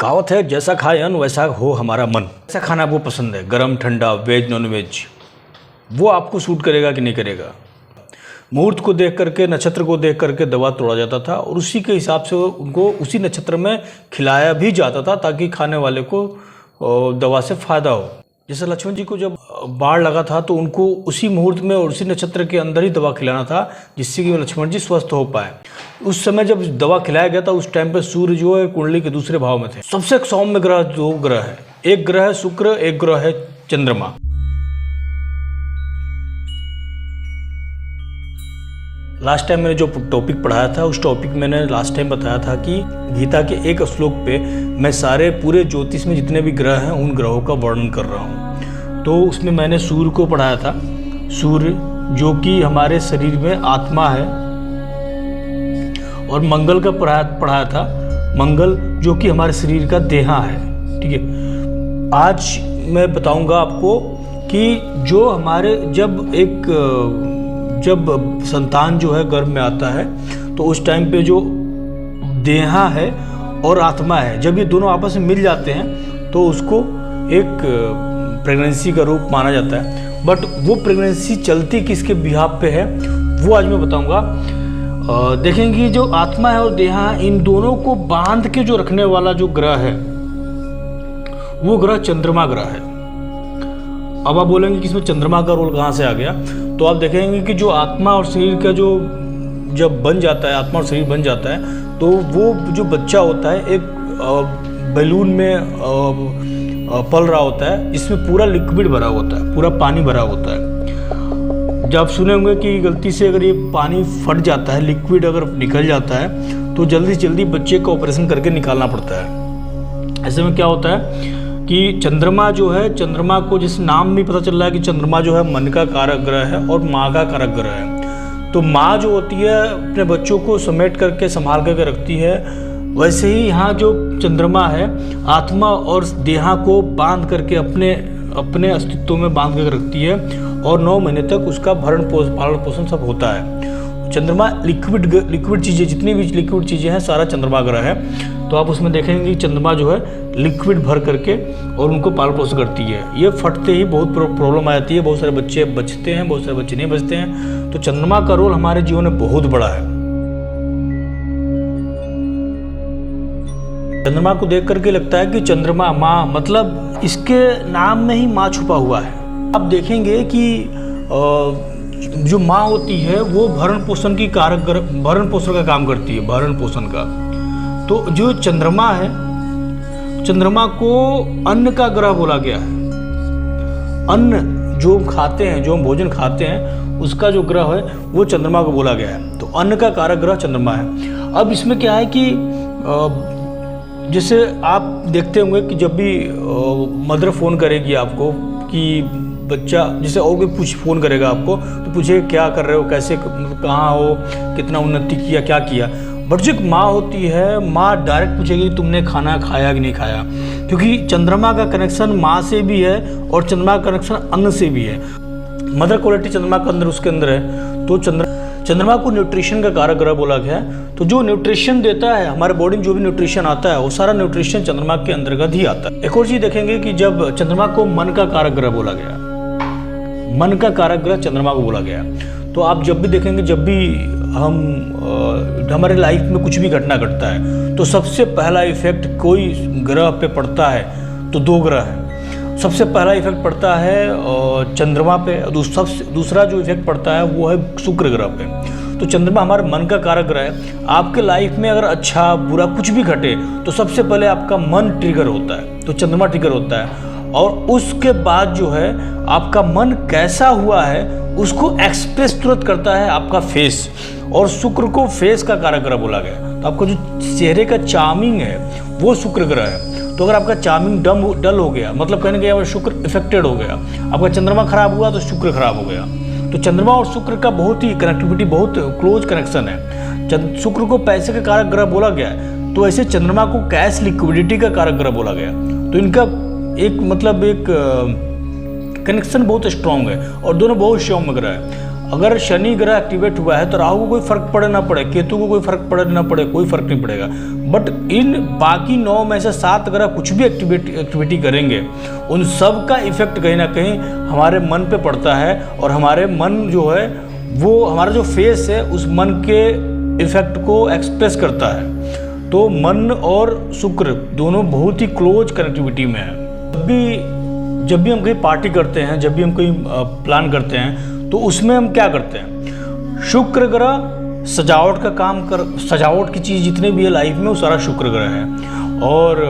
कहावत है, जैसा खाए अन्न वैसा हो हमारा मन। ऐसा खाना आपको पसंद है, गरम ठंडा, वेज नॉन वेज, वो आपको सूट करेगा कि नहीं करेगा। मुहूर्त को देख करके, नक्षत्र को देख करके दवा तोड़ा जाता था और उसी के हिसाब से उनको उसी नक्षत्र में खिलाया भी जाता था ताकि खाने वाले को दवा से फायदा हो। जैसे लक्ष्मण जी को जब बाढ़ लगा था तो उनको उसी मुहूर्त में और उसी नक्षत्र के अंदर ही दवा खिलाना था जिससे कि लक्ष्मण जी स्वस्थ हो पाए। उस समय जब दवा खिलाया गया था उस टाइम पे सूर्य जो है कुंडली के दूसरे भाव में थे। सबसे सौम्य ग्रह दो ग्रह है, एक ग्रह है शुक्र, एक ग्रह है चंद्रमा। लास्ट टाइम मैंने जो टॉपिक पढ़ाया था उस टॉपिक में मैंने लास्ट टाइम बताया था कि गीता के एक श्लोक पे मैं सारे पूरे ज्योतिष में जितने भी ग्रह हैं उन ग्रहों का वर्णन कर रहा हूँ। तो उसमें मैंने सूर्य को पढ़ाया था, सूर्य जो कि हमारे शरीर में आत्मा है, और मंगल का पढ़ाया था, मंगल जो कि हमारे शरीर का देहा है। ठीक है, आज मैं बताऊंगा आपको कि जो हमारे जब संतान जो है गर्भ में आता है तो उस टाइम पे जो देहा है और आत्मा है, जब ये दोनों आपस में मिल जाते हैं तो उसको एक प्रेगनेंसी का रूप माना जाता है। बट वो प्रेगनेंसी चलती किसके बिहाफ पे है वो आज मैं बताऊंगा। देखेंगे जो आत्मा है और देहा है, इन दोनों को बांध के जो रखने वाला जो ग्रह है वो ग्रह चंद्रमा ग्रह है। अब आप बोलेंगे कि इसमें चंद्रमा का रोल कहाँ से आ गया, तो आप देखेंगे कि जो आत्मा और शरीर का जो जब बन जाता है, आत्मा और शरीर बन जाता है, तो वो जो बच्चा होता है एक बैलून में पल रहा होता है जिसमें पूरा लिक्विड भरा होता है, पूरा पानी भरा होता है। जब आप सुने होंगे कि गलती से अगर ये पानी फट जाता है, लिक्विड अगर निकल जाता है तो जल्दी से जल्दी बच्चे का ऑपरेशन करके निकालना पड़ता है। ऐसे में क्या होता है कि चंद्रमा जो है, चंद्रमा को जिस नाम में पता चल रहा है कि चंद्रमा जो है मन का कारक ग्रह है और माँ का कारक ग्रह है। तो माँ जो होती है अपने बच्चों को समेट करके संभाल करके रखती है, वैसे ही यहाँ जो चंद्रमा है आत्मा और देहा को बांध करके अपने अस्तित्व में बांध करके रखती है और 9 महीने तक उसका पालन पोषण सब होता है। चंद्रमा लिक्विड चीज़ें, जितनी भी लिक्विड चीज़ें हैं सारा चंद्रमा ग्रह है। तो आप उसमें देखेंगे कि चंद्रमा जो है लिक्विड भर करके और उनको पालन पोषण करती है। ये फटते ही बहुत प्रॉब्लम आ जाती है, बहुत सारे बच्चे बचते हैं, बहुत सारे बच्चे नहीं बचते हैं। तो चंद्रमा का रोल हमारे जीवन में बहुत बड़ा है। चंद्रमा को देख करके लगता है कि चंद्रमा माँ, मतलब इसके नाम में ही माँ छुपा हुआ है। आप देखेंगे कि जो माँ होती है वो भरण पोषण का काम करती है, भरण पोषण का। तो जो चंद्रमा है, चंद्रमा को अन्न का ग्रह बोला गया है। अन्न जो खाते हैं, जो हम भोजन खाते हैं, उसका जो ग्रह है वो चंद्रमा को बोला गया है। तो अन्न का कारक ग्रह चंद्रमा है। अब इसमें क्या है कि जैसे आप देखते होंगे कि जब भी मदर फ़ोन करेगी आपको कि बच्चा, जैसे और कोई फ़ोन करेगा आपको तो पूछे क्या कर रहे हो, कैसे, कहाँ हो, कितना उन्नति किया, क्या किया। बट जो माँ होती है, माँ डायरेक्ट पूछेगी तुमने खाना खाया कि नहीं खाया, क्योंकि चंद्रमा का कनेक्शन माँ से भी है और चंद्रमा का कनेक्शन अन्न से भी है। मदर क्वालिटी चंद्रमा के अंदर उसके अंदर है। तो चंद्रमा को न्यूट्रिशन का कारक ग्रह बोला गया है। तो जो न्यूट्रिशन देता है हमारे बॉडी में, जो भी न्यूट्रिशन आता है वो सारा न्यूट्रिशन चंद्रमा के अंतर्गत ही आता है। एक और चीज़ देखेंगे कि जब चंद्रमा को मन का कारक ग्रह बोला गया, मन का कारक ग्रह चंद्रमा को बोला गया। तो आप जब भी देखेंगे, जब भी हमारे लाइफ में कुछ भी घटना घटता है तो सबसे पहला इफेक्ट कोई ग्रह पे पड़ता है तो 2 ग्रह है। सबसे पहला इफेक्ट पड़ता है चंद्रमा पे, दूसरा जो इफेक्ट पड़ता है वो है शुक्र ग्रह पे। तो चंद्रमा हमारे मन का कारक ग्रह है। आपके लाइफ में अगर अच्छा बुरा कुछ भी घटे तो सबसे पहले आपका मन ट्रिगर होता है, तो चंद्रमा ट्रिगर होता है। और उसके बाद जो है आपका मन कैसा हुआ है उसको एक्सप्रेस तुरंत करता है आपका फेस, और शुक्र को फेस का कारक ग्रह बोला गया। तो आपका जो चेहरे का चार्मिंग है वो शुक्र ग्रह है। तो अगर आपका चार्मिंग डल हो गया, मतलब कहने के शुक्र इफेक्टेड हो गया, आपका चंद्रमा खराब हुआ तो शुक्र खराब हो गया। तो चंद्रमा और शुक्र का बहुत ही कनेक्टिविटी, बहुत क्लोज कनेक्शन है। शुक्र को पैसे का कारक ग्रह बोला गया है, तो ऐसे चंद्रमा को कैश लिक्विडिटी का कारक ग्रह बोला गया। तो इनका एक कनेक्शन बहुत स्ट्रांग है और दोनों बहुत सौम्य ग्रह है। अगर शनि ग्रह एक्टिवेट हुआ है तो राहु को कोई फर्क पड़े ना पड़े, केतु को कोई फर्क पड़े ना पड़े, कोई फर्क नहीं पड़ेगा। बट इन बाकी 9 में से 7 ग्रह कुछ भी एक्टिविटी करेंगे, उन सब का इफेक्ट कहीं ना कहीं हमारे मन पे पड़ता है, और हमारे मन जो है वो हमारा जो फेस है उस मन के इफेक्ट को एक्सप्रेस करता है। तो मन और शुक्र दोनों बहुत ही क्लोज कनेक्टिविटी में है। जब भी हम कहीं पार्टी करते हैं, जब भी हम कहीं प्लान करते हैं, तो उसमें हम क्या करते हैं, शुक्र ग्रह सजावट का काम सजावट की चीज़ जितने भी है लाइफ में वो सारा शुक्र ग्रह है। और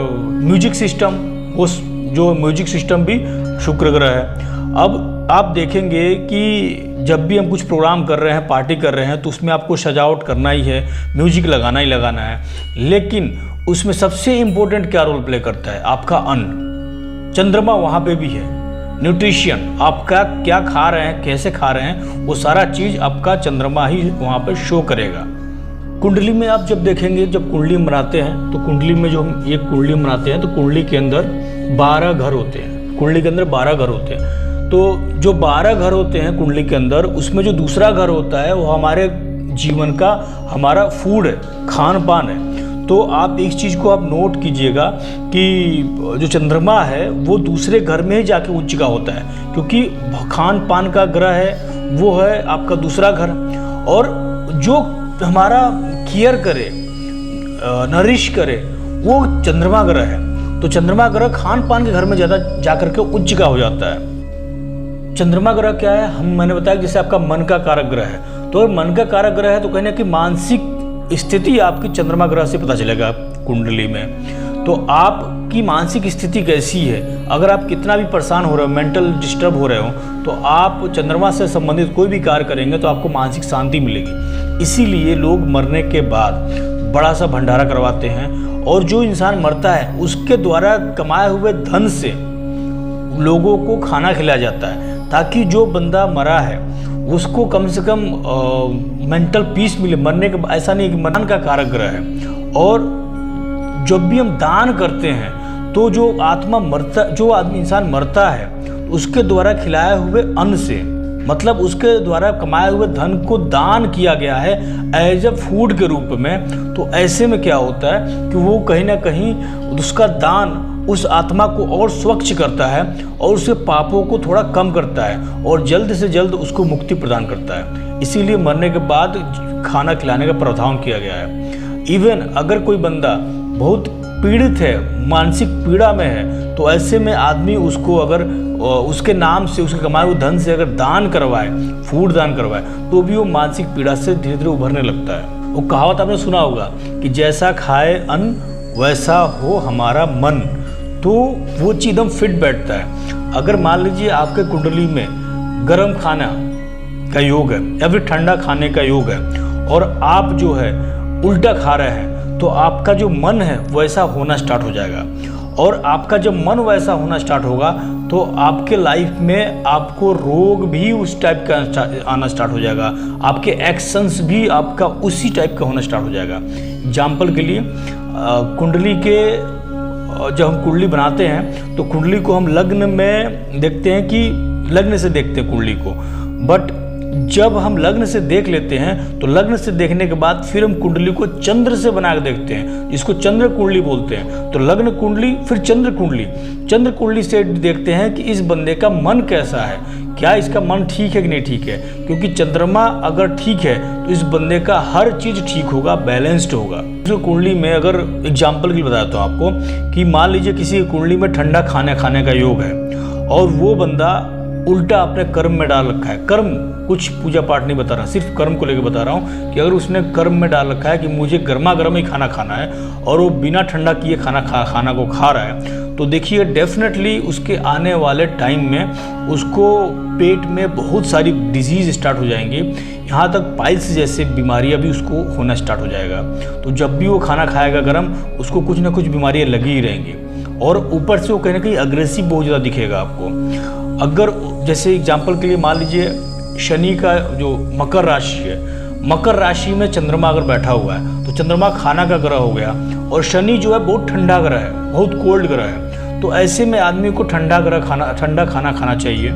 म्यूजिक सिस्टम, वो जो म्यूजिक सिस्टम भी शुक्र ग्रह है। अब आप देखेंगे कि जब भी हम कुछ प्रोग्राम कर रहे हैं, पार्टी कर रहे हैं, तो उसमें आपको सजावट करना ही है, म्यूजिक लगाना ही लगाना है। लेकिन उसमें सबसे इम्पोर्टेंट क्या रोल प्ले करता है, आपका अन्न। चंद्रमा वहाँ पे भी है। न्यूट्रिशन, आपका क्या खा रहे हैं, कैसे खा रहे हैं, वो सारा चीज़ आपका चंद्रमा ही वहाँ पे शो करेगा। कुंडली में आप जब देखेंगे, जब कुंडली बनाते हैं तो कुंडली में जो हम एक कुंडली बनाते हैं तो कुंडली के अंदर 12 घर होते हैं। कुंडली के अंदर 12 घर होते हैं। तो जो 12 घर होते हैं कुंडली के अंदर, उसमें जो दूसरा घर होता है वो हमारे जीवन का, हमारा फूड है, खान पान है। तो आप एक चीज़ को आप नोट कीजिएगा कि जो चंद्रमा है वो दूसरे घर में ही जाके उच्च का होता है, क्योंकि खान पान का ग्रह है, वो है आपका दूसरा घर। और जो हमारा केयर करे, नरिश करे, वो चंद्रमा ग्रह है। तो चंद्रमा ग्रह खान पान के घर में ज़्यादा जाकर के उच्च का हो जाता है। चंद्रमा ग्रह क्या है, मैंने बताया जैसे आपका मन का कारक ग्रह है। तो मन का कारक ग्रह है तो कहने की मानसिक स्थिति आपकी चंद्रमा ग्रह से पता चलेगा कुंडली में। तो आपकी मानसिक स्थिति कैसी है, अगर आप कितना भी परेशान हो रहे हो, मेंटल डिस्टर्ब हो रहे हो, तो आप चंद्रमा से संबंधित कोई भी कार्य करेंगे तो आपको मानसिक शांति मिलेगी। इसीलिए लोग मरने के बाद बड़ा सा भंडारा करवाते हैं, और जो इंसान मरता है उसके द्वारा कमाए हुए धन से लोगों को खाना खिलाया जाता है, ताकि जो बंदा मरा है उसको कम से कम मेंटल पीस मिले। मरने के ऐसा नहीं कि मरण का कारक ग्रह है। और जब भी हम दान करते हैं तो जो आत्मा मरता, जो आदमी इंसान मरता है, उसके द्वारा खिलाए हुए अन्न से, मतलब उसके द्वारा कमाए हुए धन को दान किया गया है एज अ फूड के रूप में। तो ऐसे में क्या होता है कि वो कहीं ना कहीं उसका दान उस आत्मा को और स्वच्छ करता है, और उसके पापों को थोड़ा कम करता है, और जल्द से जल्द उसको मुक्ति प्रदान करता है। इसीलिए मरने के बाद खाना खिलाने का प्रावधान किया गया है। इवन अगर कोई बंदा बहुत पीड़ित है, मानसिक पीड़ा में है, तो ऐसे में आदमी उसको अगर उसके नाम से, उसके कमाए हुए धन से अगर दान करवाए, फूड दान करवाए, तो भी वो मानसिक पीड़ा से धीरे धीरे उभरने लगता है। वो कहावत आपने सुना होगा कि जैसा खाए अन्न वैसा हो हमारा मन। तो वो चीज़ एकदम फिट बैठता है। अगर मान लीजिए आपके कुंडली में गर्म खाना का योग है या फिर ठंडा खाने का योग है, और आप जो है उल्टा खा रहे हैं, तो आपका जो मन है वैसा होना स्टार्ट हो जाएगा। और आपका जब मन वैसा होना स्टार्ट होगा तो आपके लाइफ में आपको रोग भी उस टाइप का आना स्टार्ट हो जाएगा, आपके एक्शंस भी आपका उसी टाइप का होना स्टार्ट हो जाएगा। एग्जाम्पल के लिए कुंडली के, जब हम कुंडली बनाते हैं तो कुंडली को हम लग्न में देखते हैं, कि लग्न से देखते हैं कुंडली को। बट जब हम लग्न से देख लेते हैं तो लग्न से देखने के बाद फिर हम कुंडली को चंद्र से बना के देखते हैं, जिसको चंद्र कुंडली बोलते हैं। तो लग्न कुंडली, फिर चंद्र कुंडली, चंद्र कुंडली से देखते हैं कि इस बंदे का मन कैसा है, क्या इसका मन ठीक है कि नहीं ठीक है। क्योंकि चंद्रमा अगर ठीक है तो इस बंदे का हर चीज़ ठीक होगा, बैलेंस्ड होगा। जो कुंडली में अगर एग्जाम्पल के लिए बताता हूँ आपको कि मान लीजिए किसी की कुंडली में ठंडा खाने का योग है, और वो बंदा उल्टा अपने कर्म में डाल रखा है। कर्म, कुछ पूजा पाठ नहीं बता रहा, सिर्फ कर्म को लेकर बता रहा हूँ कि अगर उसने कर्म में डाल रखा है कि मुझे गर्मा गर्म ही खाना खाना है, और वो बिना ठंडा किए खाना को खा रहा है, तो देखिए डेफिनेटली उसके आने वाले टाइम में उसको पेट में बहुत सारी डिजीज़ स्टार्ट हो जाएंगी, यहाँ तक पाइल्स जैसे बीमारियाँ भी उसको होना स्टार्ट हो जाएगा। तो जब भी वो खाना खाएगा गर्म, उसको कुछ ना कुछ बीमारियाँ लगी ही रहेंगी, और ऊपर से वो कहीं ना कहीं अग्रेसिव बहुत ज़्यादा दिखेगा आपको। अगर जैसे एग्जाम्पल के लिए मान लीजिए शनि का जो मकर राशि है, मकर राशि में चंद्रमा अगर बैठा हुआ है तो चंद्रमा खाना का ग्रह हो गया, और शनि जो है बहुत ठंडा ग्रह है, बहुत कोल्ड ग्रह है। तो ऐसे में आदमी को ठंडा खाना खाना चाहिए।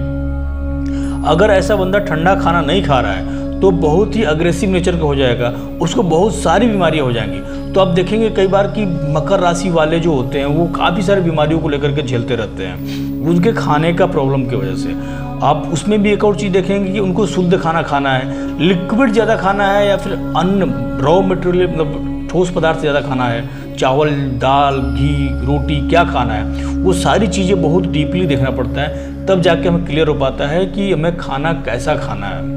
अगर ऐसा बंदा ठंडा खाना नहीं खा रहा है तो बहुत ही अग्रेसिव नेचर का हो जाएगा, उसको बहुत सारी बीमारियां हो जाएंगी। तो आप देखेंगे कई बार कि मकर राशि वाले जो होते हैं वो काफ़ी सारी बीमारियों को लेकर के झेलते रहते हैं, उनके खाने का प्रॉब्लम की वजह से। आप उसमें भी एक और चीज़ देखेंगे कि उनको शुद्ध खाना खाना है, लिक्विड ज़्यादा खाना है, या फिर अन्न रॉ मटेरियल मतलब ठोस पदार्थ ज़्यादा खाना है, चावल दाल घी रोटी क्या खाना है, वो सारी चीज़ें बहुत डीपली देखना पड़ता है, तब जाके हमें क्लियर हो पाता है कि हमें खाना कैसा खाना है।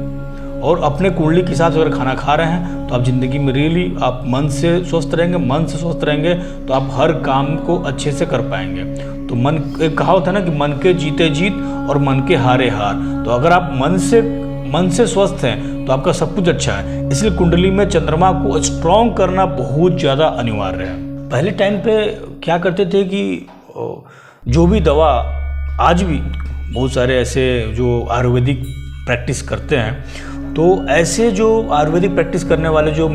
और अपने कुंडली के हिसाब से अगर खाना खा रहे हैं तो आप ज़िंदगी में रियली आप मन से स्वस्थ रहेंगे, मन से स्वस्थ रहेंगे तो आप हर काम को अच्छे से कर पाएंगे। तो मन एक कहावत है ना कि मन के जीते जीत और मन के हारे हार। तो अगर आप मन से स्वस्थ हैं तो आपका सब कुछ अच्छा है। इसलिए कुंडली में चंद्रमा को स्ट्रॉन्ग करना बहुत ज़्यादा अनिवार्य है। पहले टाइम पे क्या करते थे कि जो भी दवा, आज भी बहुत सारे ऐसे जो आयुर्वेदिक प्रैक्टिस करते हैं, तो ऐसे जो आयुर्वेदिक प्रैक्टिस करने वाले जो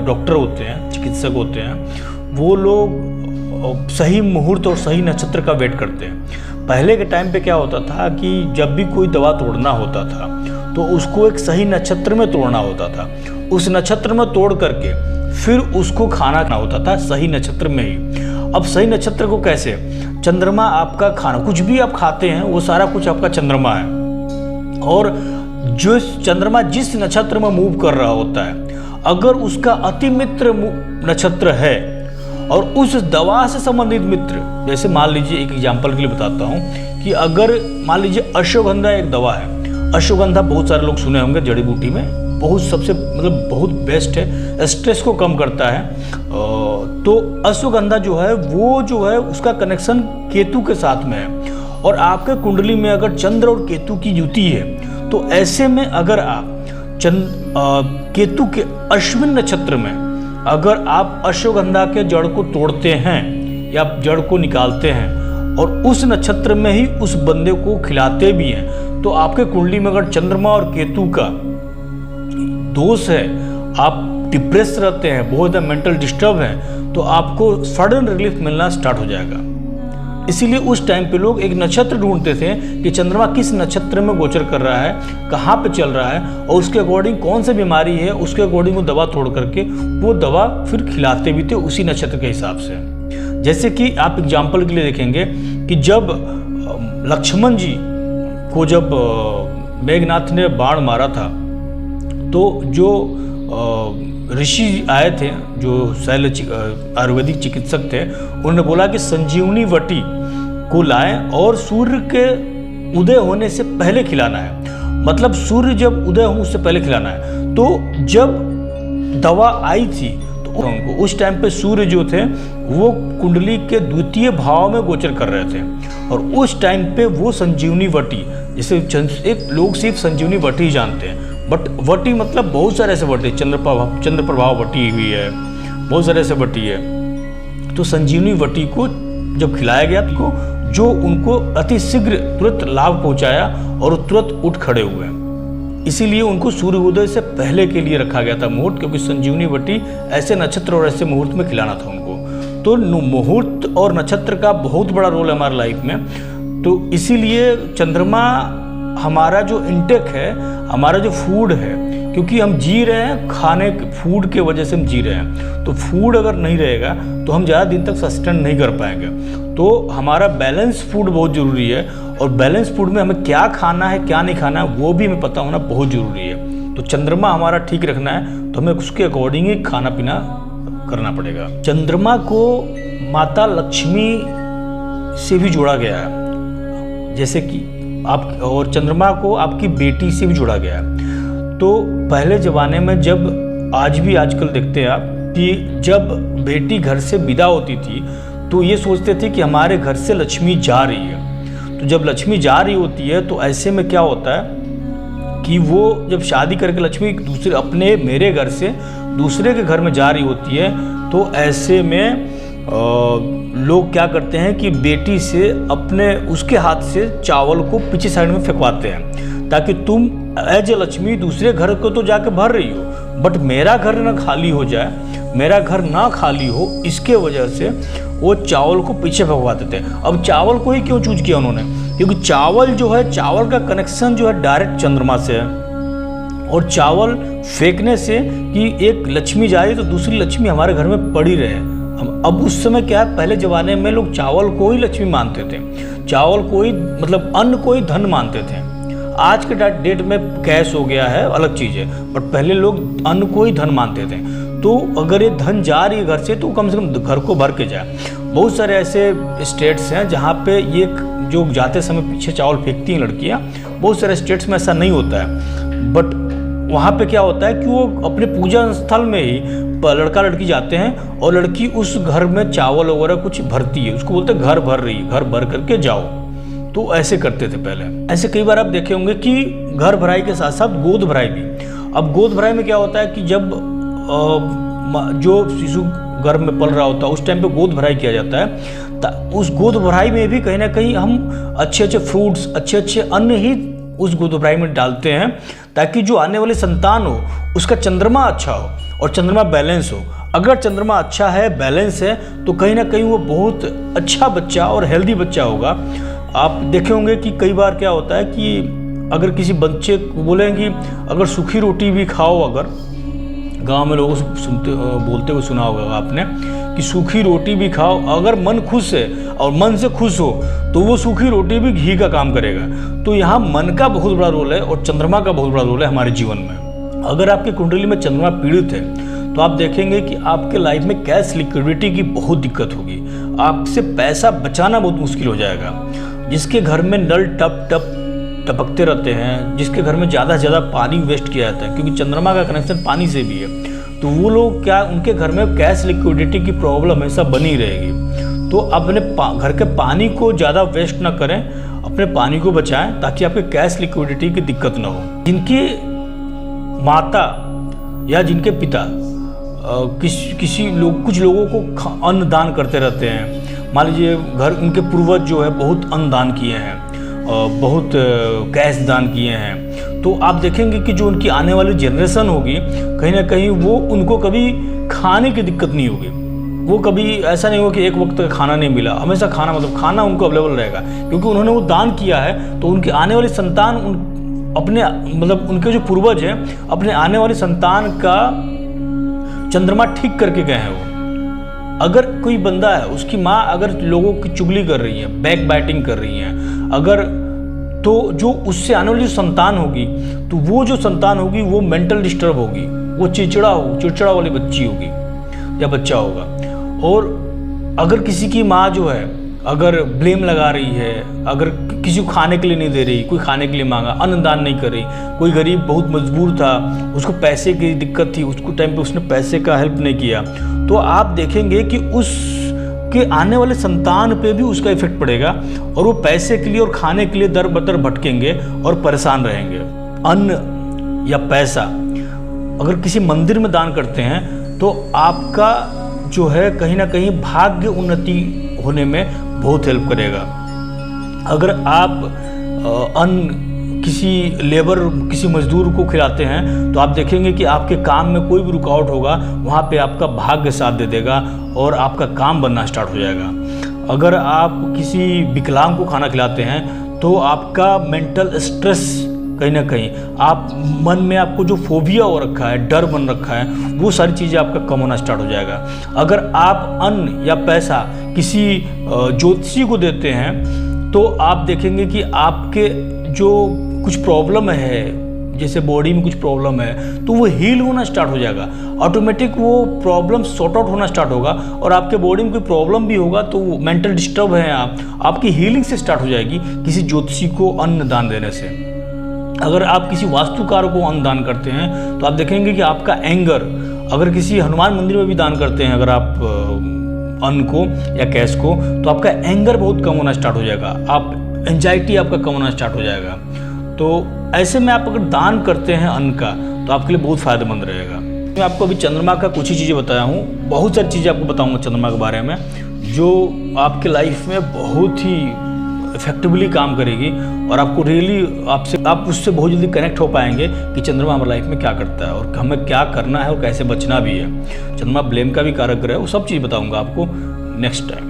डॉक्टर होते हैं, चिकित्सक होते हैं, वो लोग सही मुहूर्त और सही नक्षत्र का वेट करते हैं। पहले के टाइम पे क्या होता था कि जब भी कोई दवा तोड़ना होता था तो उसको एक सही नक्षत्र में तोड़ना होता था, उस नक्षत्र में तोड़ करके फिर उसको खाना होता था सही नक्षत्र में ही। अब सही नक्षत्र को कैसे, चंद्रमा आपका खाना, कुछ भी आप खाते हैं वो सारा कुछ आपका चंद्रमा है, और जो चंद्रमा जिस नक्षत्र में मूव कर रहा होता है, अगर उसका अति मित्र नक्षत्र है और उस दवा से संबंधित मित्र, जैसे मान लीजिए एक एग्जांपल के लिए बताता हूँ कि अगर मान लीजिए अश्वगंधा एक दवा है, अश्वगंधा बहुत सारे लोग सुने होंगे, जड़ी बूटी में बहुत सबसे मतलब बहुत बेस्ट है, स्ट्रेस को कम करता है। तो अश्वगंधा जो है उसका कनेक्शन केतु के साथ में है, और आपके कुंडली में अगर चंद्र और केतु की युति है तो ऐसे में अगर आप केतु के अश्विन नक्षत्र में अगर आप अश्वगंधा के जड़ को तोड़ते हैं या जड़ को निकालते हैं और उस नक्षत्र में ही उस बंदे को खिलाते भी हैं, तो आपके कुंडली में अगर चंद्रमा और केतु का दोष है, आप डिप्रेस रहते हैं, बहुत ज़्यादा मेंटल डिस्टर्ब हैं, तो आपको सडन रिलीफ मिलना स्टार्ट हो जाएगा। इसीलिए उस टाइम पे लोग एक नक्षत्र ढूंढते थे कि चंद्रमा किस नक्षत्र में गोचर कर रहा है, कहाँ पे चल रहा है, और उसके अकॉर्डिंग कौन सी बीमारी है, उसके अकॉर्डिंग वो दवा तोड़ करके वो दवा फिर खिलाते भी थे उसी नक्षत्र के हिसाब से। जैसे कि आप एग्जाम्पल के लिए देखेंगे कि जब लक्ष्मण जी को जब मेघनाथ ने बाण मारा था, तो जो ऋषि आए थे, जो शैल आयुर्वेदिक चिकित्सक थे, उन्होंने बोला कि संजीवनी वटी को लाएं और सूर्य के उदय होने से पहले खिलाना है, मतलब सूर्य जब उदय हो उससे पहले खिलाना है। तो जब दवा आई थी तो उनको उस टाइम पे सूर्य जो थे वो कुंडली के द्वितीय भाव में गोचर कर रहे थे, और उस टाइम पे वो संजीवनी वटी, जैसे एक लोग सिर्फ संजीवनी वटी ही जानते हैं, बट वटी मतलब बहुत सारे ऐसे वटी, चंद्र प्रभाव वटी हुई है, बहुत सारे ऐसे वटी है। तो संजीवनी वटी को जब खिलाया गया तो जो उनको अति शीघ्र तुरंत लाभ पहुंचाया और तुरंत उठ खड़े हुए। इसीलिए उनको सूर्योदय से पहले के लिए रखा गया था मुहूर्त, क्योंकि संजीवनी वटी ऐसे नक्षत्र और ऐसे मुहूर्त में खिलाना था उनको। तो मुहूर्त और नक्षत्र का बहुत बड़ा रोल है हमारे लाइफ में। तो इसीलिए चंद्रमा हमारा जो इंटेक है, हमारा जो फूड है, क्योंकि हम जी रहे हैं खाने फूड के वजह से हम जी रहे हैं, तो फूड अगर नहीं रहेगा तो हम ज़्यादा दिन तक सस्टेन नहीं कर पाएंगे। तो हमारा बैलेंस फूड बहुत ज़रूरी है, और बैलेंस फूड में हमें क्या खाना है क्या नहीं खाना है वो भी हमें पता होना बहुत ज़रूरी है। तो चंद्रमा हमारा ठीक रखना है तो हमें उसके अकॉर्डिंग ही खाना पीना करना पड़ेगा। चंद्रमा को माता लक्ष्मी से भी जोड़ा गया है, जैसे कि आप, और चंद्रमा को आपकी बेटी से भी जोड़ा गया है। तो पहले ज़माने में, जब आज भी आजकल देखते हैं आप कि जब बेटी घर से विदा होती थी तो ये सोचते थे कि हमारे घर से लक्ष्मी जा रही है। तो जब लक्ष्मी जा रही होती है तो ऐसे में क्या होता है कि वो जब शादी करके लक्ष्मी दूसरे मेरे घर से दूसरे के घर में जा रही होती है, तो ऐसे में लोग क्या करते हैं कि बेटी से उसके हाथ से चावल को पीछे साइड में फेंकवाते हैं, ताकि तुम एज ए लक्ष्मी दूसरे घर को तो जाके भर रही हो, बट मेरा घर ना खाली हो जाए, मेरा घर ना खाली हो, इसके वजह से वो चावल को पीछे भगवा देते हैं। अब चावल को ही क्यों चूज किया उन्होंने? क्योंकि चावल जो है, चावल का कनेक्शन जो है डायरेक्ट चंद्रमा से है, और चावल फेंकने से कि एक लक्ष्मी जा रही तो दूसरी लक्ष्मी हमारे घर में पड़ी रहे। अब उस समय क्या है, पहले ज़माने में लोग चावल को ही लक्ष्मी मानते थे, चावल को ही मतलब अन्न को ही धन मानते थे। आज के डेट में कैश हो गया है, अलग चीज़ है, बट पहले लोग अन्न को ही धन मानते थे। तो अगर ये धन जा रही है घर से, तो कम से कम घर को भर के जाए। बहुत सारे ऐसे स्टेट्स हैं जहाँ पे ये जो जाते समय पीछे चावल फेंकती हैं लड़कियाँ, बहुत सारे स्टेट्स में ऐसा नहीं होता है, बट वहाँ पे क्या होता है कि वो अपने पूजा स्थल में ही लड़का लड़की जाते हैं और लड़की उस घर में चावल वगैरह कुछ भरती है, उसको बोलते हैं घर भर रही, घर भर करके जाओ। तो ऐसे करते थे पहले। ऐसे कई बार आप देखे होंगे कि घर भराई के साथ साथ गोद भराई भी। अब गोद भराई में क्या होता है कि जब जो शिशु गर्भ में पल रहा होता है उस टाइम पे गोद भराई किया जाता है। उस गोद भराई में भी कहीं ना कहीं हम अच्छे अच्छे फ्रूट्स, अच्छे अच्छे अन्न ही उस गोद भराई में डालते हैं, ताकि जो आने वाली संतान हो उसका चंद्रमा अच्छा हो और चंद्रमा बैलेंस हो। अगर चंद्रमा अच्छा है, बैलेंस है, तो कहीं ना कहीं वो बहुत अच्छा बच्चा और हेल्दी बच्चा होगा। आप देखे होंगे कि कई बार क्या होता है कि अगर किसी बच्चे को बोलेंगे अगर सूखी रोटी भी खाओ, अगर गांव में लोगों से बोलते हुए सुना होगा आपने कि सूखी रोटी भी खाओ, अगर मन खुश है और मन से खुश हो तो वो सूखी रोटी भी घी का काम करेगा। तो यहाँ मन का बहुत बड़ा रोल है और चंद्रमा का बहुत बड़ा रोल है हमारे जीवन में। अगर आपकी कुंडली में चंद्रमा पीड़ित है तो आप देखेंगे कि आपके लाइफ में कैश लिक्विडिटी की बहुत दिक्कत होगी, आपसे पैसा बचाना बहुत मुश्किल हो जाएगा। जिसके घर में नल टप टप टपकते रहते हैं, जिसके घर में ज़्यादा से ज़्यादा पानी वेस्ट किया जाता है, क्योंकि चंद्रमा का कनेक्शन पानी से भी है, तो वो लोग क्या, उनके घर में कैश लिक्विडिटी की प्रॉब्लम हमेशा बनी रहेगी। तो अपने घर के पानी को ज़्यादा वेस्ट ना करें, अपने पानी को बचाएं ताकि आपके कैश लिक्विडिटी की दिक्कत ना हो। जिनकी माता या जिनके पिता किसी लोग, कुछ लोगों को अन्न दान करते रहते हैं, मान लीजिए घर उनके पूर्वज जो है बहुत अन्न दान किए हैं, बहुत कैश दान किए हैं, तो आप देखेंगे कि जो उनकी आने वाली जनरेशन होगी कहीं ना कहीं वो उनको कभी खाने की दिक्कत नहीं होगी। वो कभी ऐसा नहीं होगा कि एक वक्त का खाना नहीं मिला, हमेशा खाना, मतलब खाना उनको अवेलेबल रहेगा, क्योंकि उन्होंने वो दान किया है। तो उनकी आने वाली संतान अपने मतलब उनके जो पूर्वज हैं अपने आने वाली संतान का चंद्रमा ठीक करके गए हैं। वो अगर कोई बंदा है, उसकी माँ अगर लोगों की चुगली कर रही है, बैक बाइटिंग कर रही है, अगर तो जो उससे आने वाली जो संतान होगी, तो वो जो संतान होगी वो मेंटल डिस्टर्ब होगी, वो चिड़चिड़ा वाली बच्ची होगी या बच्चा होगा। और अगर किसी की माँ जो है अगर ब्लेम लगा रही है, अगर किसी को खाने के लिए नहीं दे रही, कोई खाने के लिए मांगा, अन्नदान नहीं कर रही, कोई गरीब बहुत मजबूर था, उसको पैसे की दिक्कत थी, उसको टाइम पे उसने पैसे का हेल्प नहीं किया, तो आप देखेंगे कि उसके आने वाले संतान पे भी उसका इफेक्ट पड़ेगा और वो पैसे के लिए और खाने के लिए दर बदर भटकेंगे और परेशान रहेंगे। अन्न या पैसा अगर किसी मंदिर में दान करते हैं तो आपका जो है कहीं ना कहीं भाग्य उन्नति होने में बहुत हेल्प करेगा। अगर आप अन्न किसी लेबर, किसी मजदूर को खिलाते हैं तो आप देखेंगे कि आपके काम में कोई भी रुकावट होगा, वहाँ पे आपका भाग्य साथ दे देगा और आपका काम बनना स्टार्ट हो जाएगा। अगर आप किसी विकलांग को खाना खिलाते हैं तो आपका मेंटल स्ट्रेस कहीं ना कहीं, आप मन में आपको जो फोबिया हो रखा है, डर बन रखा है, वो सारी चीज़ें आपका कम होना स्टार्ट हो जाएगा। अगर आप अन्न या पैसा किसी ज्योतिषी को देते हैं तो आप देखेंगे कि आपके जो कुछ प्रॉब्लम है, जैसे बॉडी में कुछ प्रॉब्लम है, तो वो हील होना स्टार्ट हो जाएगा, ऑटोमेटिक वो प्रॉब्लम सॉर्ट आउट होना स्टार्ट होगा। और आपके बॉडी में कोई प्रॉब्लम भी होगा तो मेंटल डिस्टर्ब है आपकी हीलिंग से स्टार्ट हो जाएगी किसी ज्योतिषी को अन्न दान देने से। अगर आप किसी वास्तुकार को अन्न दान करते हैं तो आप देखेंगे कि आपका एंगर, अगर किसी हनुमान मंदिर में भी दान करते हैं अगर आप अन्न को या कैश को, तो आपका एंगर बहुत कम होना स्टार्ट हो जाएगा, आप एंजाइटी आपका कम होना स्टार्ट हो जाएगा। तो ऐसे में आप अगर दान करते हैं अन्न का तो आपके लिए बहुत फ़ायदेमंद रहेगा। मैं आपको अभी चंद्रमा का कुछ ही चीज़ें बताया हूँ, बहुत सारी चीज़ें आपको बताऊँगा चंद्रमा के बारे में जो आपके लाइफ में बहुत ही इफेक्टिवली काम करेगी और आपको रियली आप उससे बहुत जल्दी कनेक्ट हो पाएंगे कि चंद्रमा हमारी लाइफ में क्या करता है और हमें क्या करना है और कैसे बचना भी है। चंद्रमा ब्लेम का भी कारक ग्रह है, वो सब चीज़ बताऊंगा आपको नेक्स्ट टाइम।